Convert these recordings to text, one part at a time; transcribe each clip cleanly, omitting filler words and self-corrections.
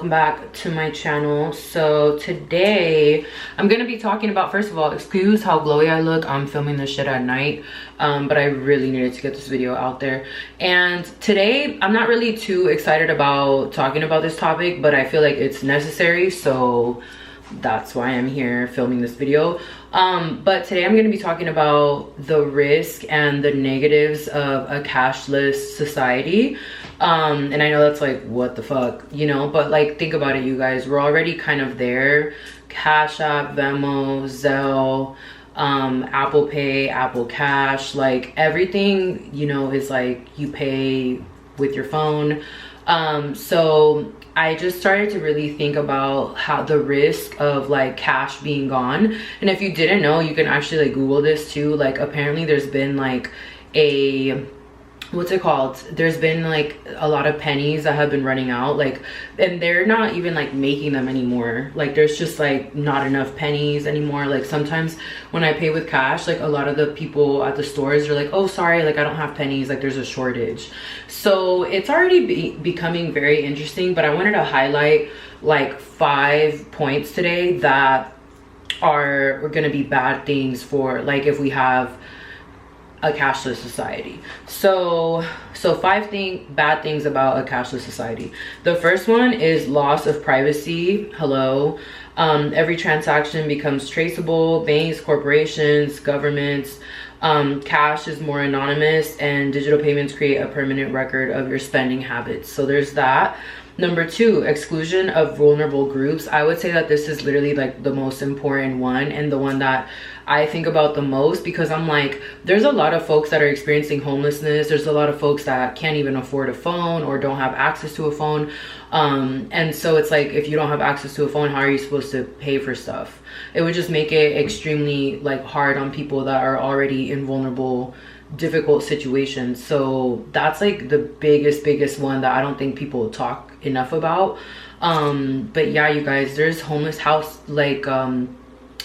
welcome back to my channel. So today I'm gonna be talking about, first of all, excuse how glowy I look. I'm filming this shit at night, but I really needed to get this video out there. And today I'm not really too excited about talking about this topic, but I feel like it's necessary, so that's why I'm here filming this video. But today I'm going to be talking about the risk and the negatives of a cashless society. And I know that's like, what the fuck, you know, but like, think about it, you guys. We're already kind of there. Cash App, Venmo, Zelle, Apple Pay, Apple Cash, like everything, you know, is like you pay with your phone. So I just started to really think about how the risk of like cash being gone. And if you didn't know, you can actually like Google this too. Like apparently there's been like what's it called? There's been like a lot of pennies that have been running out, like, and they're not even like making them anymore. Like there's just like not enough pennies anymore. Like sometimes when I pay with cash, like a lot of the people at the stores are like, oh sorry, like I don't have pennies, like there's a shortage. So it's already becoming very interesting, but I wanted to highlight like 5 points today that are gonna be bad things for like if we have a cashless society. So 5 bad things about a cashless society. The first one is loss of privacy. Hello. Every transaction becomes traceable. Banks, corporations, governments. Cash is more anonymous, and digital payments create a permanent record of your spending habits. So there's that. Number 2, exclusion of vulnerable groups. I would say that this is literally like the most important one, and the one that I think about the most, because I'm like, there's a lot of folks that are experiencing homelessness. There's a lot of folks that can't even afford a phone or don't have access to a phone. And so it's like, if you don't have access to a phone, how are you supposed to pay for stuff? It would just make it extremely like hard on people that are already in vulnerable, difficult situations. So that's like the biggest one that I don't think people talk enough about. But yeah, you guys, there's homeless house, like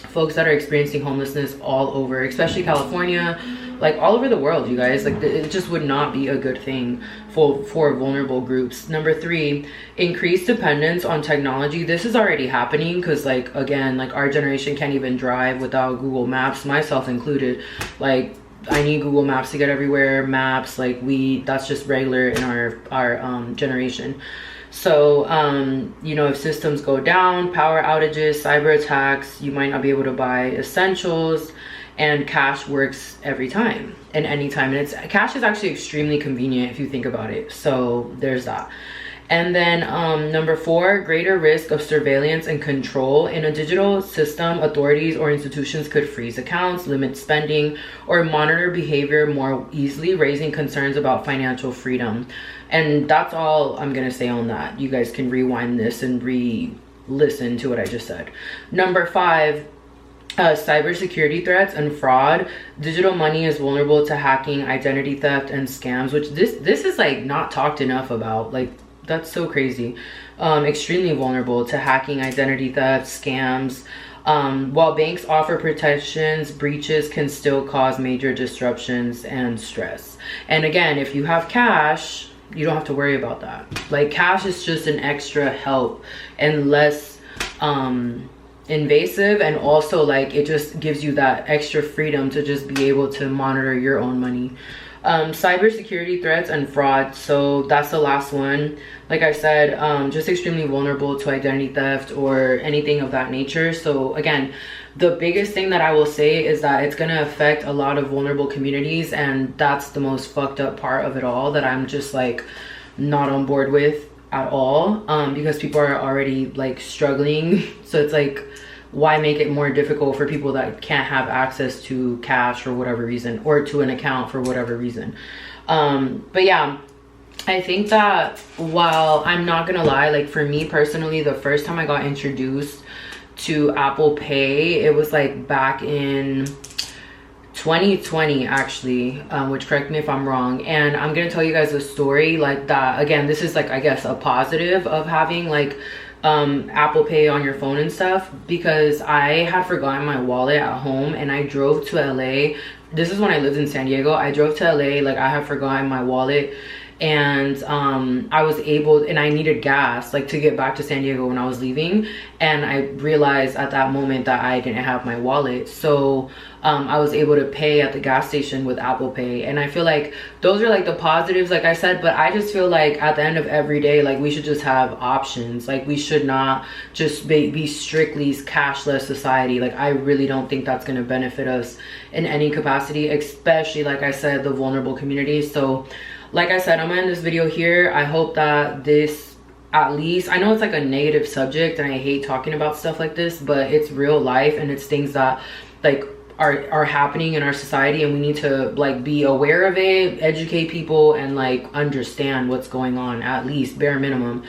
folks that are experiencing homelessness all over, especially California, like all over the world, you guys. Like it just would not be a good thing for vulnerable groups. Number 3, increased dependence on technology. This is already happening, because like, again, like our generation can't even drive without Google Maps, myself included. Like I need Google Maps to get everywhere. Maps, like that's just regular in our generation. So you know, if systems go down, power outages, cyber attacks, you might not be able to buy essentials, and cash works every time and anytime. And cash is actually extremely convenient if you think about it. So there's that. And then number 4, greater risk of surveillance and control. In a digital system, authorities or institutions could freeze accounts, limit spending, or monitor behavior more easily, raising concerns about financial freedom. And that's all I'm gonna say on that. You guys can rewind this and re-listen to what I just said. Number 5, cybersecurity threats and fraud. Digital money is vulnerable to hacking, identity theft, and scams, which this is like not talked enough about. Like, that's so crazy. Extremely vulnerable to hacking, identity theft, scams. While banks offer protections, breaches can still cause major disruptions and stress. And again, if you have cash, you don't have to worry about that. Like cash is just an extra help and less invasive, and also like it just gives you that extra freedom to just be able to monitor your own money. Cybersecurity threats and fraud. So that's the last one. Like I said, just extremely vulnerable to identity theft or anything of that nature. So again, the biggest thing that I will say is that it's going to affect a lot of vulnerable communities, and that's the most fucked up part of it all that I'm just like not on board with at all, because people are already like struggling. So it's like, why make it more difficult for people that can't have access to cash for whatever reason, or to an account for whatever reason? But yeah, I think that, while I'm not gonna lie, like for me personally, the first time I got introduced to Apple Pay, it was like back in 2020 actually, which, correct me if I'm wrong. And I'm gonna tell you guys a story like that. Again, this is like, I guess, a positive of having like Apple Pay on your phone and stuff, because I had forgotten my wallet at home and I drove to LA. This is when I lived in San Diego. I drove to LA, like I had forgotten my wallet and I was able, and I needed gas like to get back to San Diego when I was leaving, and I realized at that moment that I didn't have my wallet. So I was able to pay at the gas station with Apple Pay. And I feel like those are like the positives, like I said, but I just feel like at the end of every day, like we should just have options. Like we should not just be strictly cashless society. Like I really don't think that's going to benefit us in any capacity, especially like I said, the vulnerable communities. So like I said, I'm gonna end this video here. I hope that this, at least, I know it's like a negative subject and I hate talking about stuff like this, but it's real life and it's things that like are happening in our society, and we need to like be aware of it, educate people, and like understand what's going on, at least bare minimum.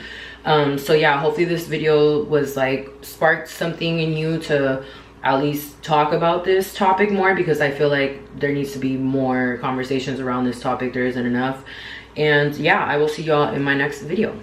So yeah, hopefully this video was like sparked something in you to at least talk about this topic more, because I feel like there needs to be more conversations around this topic. There isn't enough. And yeah, I will see y'all in my next video.